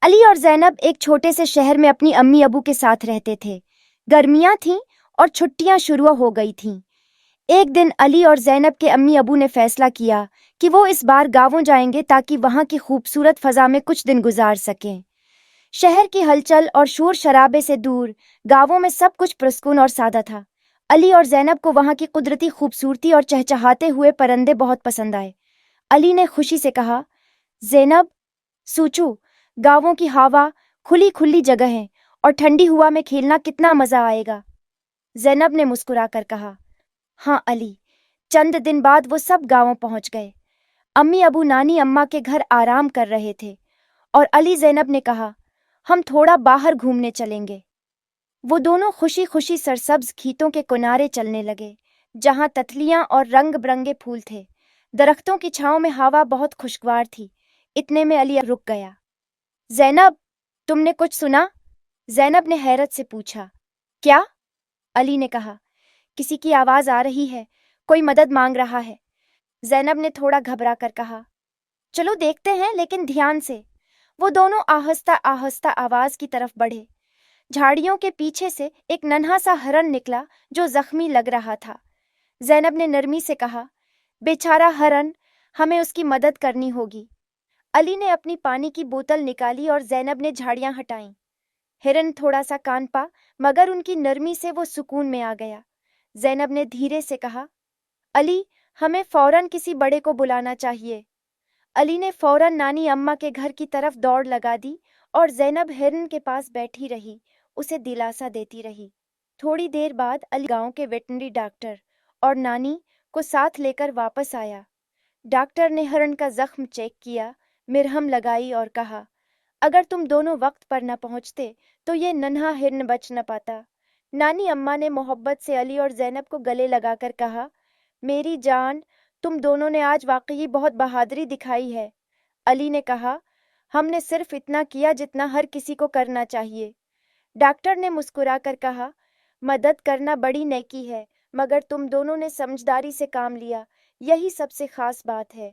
علی اور زینب ایک چھوٹے سے شہر میں اپنی امی ابو کے ساتھ رہتے تھے۔ گرمیاں تھیں اور چھٹیاں شروع ہو گئی تھیں۔ ایک دن علی اور زینب کے امی ابو نے فیصلہ کیا کہ وہ اس بار گاؤں جائیں گے تاکہ وہاں کی خوبصورت فضا میں کچھ دن گزار سکیں۔ شہر کی ہلچل اور شور شرابے سے دور گاؤں میں سب کچھ پرسکون اور سادہ تھا۔ علی اور زینب کو وہاں کی قدرتی خوبصورتی اور چہچہاتے ہوئے پرندے بہت پسند آئے۔ علی نے خوشی سے کہا، زینب، سوچو، گاؤں کی ہوا، کھلی کھلی جگہیں اور ٹھنڈی ہوا میں کھیلنا کتنا مزہ آئے گا۔ زینب نے مسکرا کر کہا، ہاں علی۔ چند دن بعد وہ سب گاؤں پہنچ گئے۔ امی ابو نانی اماں کے گھر آرام کر رہے تھے اور علی زینب نے کہا، ہم تھوڑا باہر گھومنے چلیں گے۔ وہ دونوں خوشی خوشی سرسبز کھیتوں کے کنارے چلنے لگے، جہاں تتلیاں اور رنگ برنگے پھول تھے۔ درختوں کی چھاؤں میں ہوا بہت خوشگوار تھی۔ اتنے میں علی رک گیا۔ زینب، تم نے کچھ سنا؟ زینب نے حیرت سے پوچھا۔ کیا؟ علی نے کہا، کسی کی آواز آ رہی ہے، کوئی مدد مانگ رہا ہے۔ زینب نے تھوڑا گھبرا کر کہا، چلو دیکھتے ہیں لیکن دھیان سے۔ وہ دونوں آہستہ آہستہ آواز کی طرف بڑھے۔ جھاڑیوں کے پیچھے سے ایک ننھا سا ہرن نکلا جو زخمی لگ رہا تھا۔ زینب نے نرمی سے کہا، بیچارہ ہرن، ہمیں اس کی مدد کرنی ہوگی۔ علی نے اپنی پانی کی بوتل نکالی اور زینب نے جھاڑیاں ہٹائیں۔ ہرن تھوڑا سا کانپا، مگر ان کی نرمی سے وہ سکون میں آ گیا۔ زینب نے دھیرے سے کہا، علی، ہمیں فوراً کسی بڑے کو بلانا چاہیے۔ علی نے فوراً نانی اماں کے گھر کی طرف دوڑ لگا دی اور زینب ہرن کے پاس بیٹھی رہی، اسے دلاسا دیتی رہی۔ تھوڑی دیر بعد علی گاؤں کے ویٹنری ڈاکٹر اور نانی کو ساتھ لے کر واپس آیا۔ ڈاکٹر نے ہرن کا زخم چیک کیا، مرہم لگائی اور کہا، اگر تم دونوں وقت پر نہ پہنچتے تو یہ ننھا ہرن بچ نہ پاتا۔ نانی اماں نے محبت سے علی اور زینب کو گلے لگا کر کہا، میری جان، تم دونوں نے آج واقعی بہت بہادری دکھائی ہے۔ علی نے کہا، ہم نے صرف اتنا کیا جتنا ہر کسی کو کرنا چاہیے۔ ڈاکٹر نے مسکرا کر کہا، مدد کرنا بڑی نیکی ہے، مگر تم دونوں نے سمجھداری سے کام لیا، یہی سب سے خاص بات ہے۔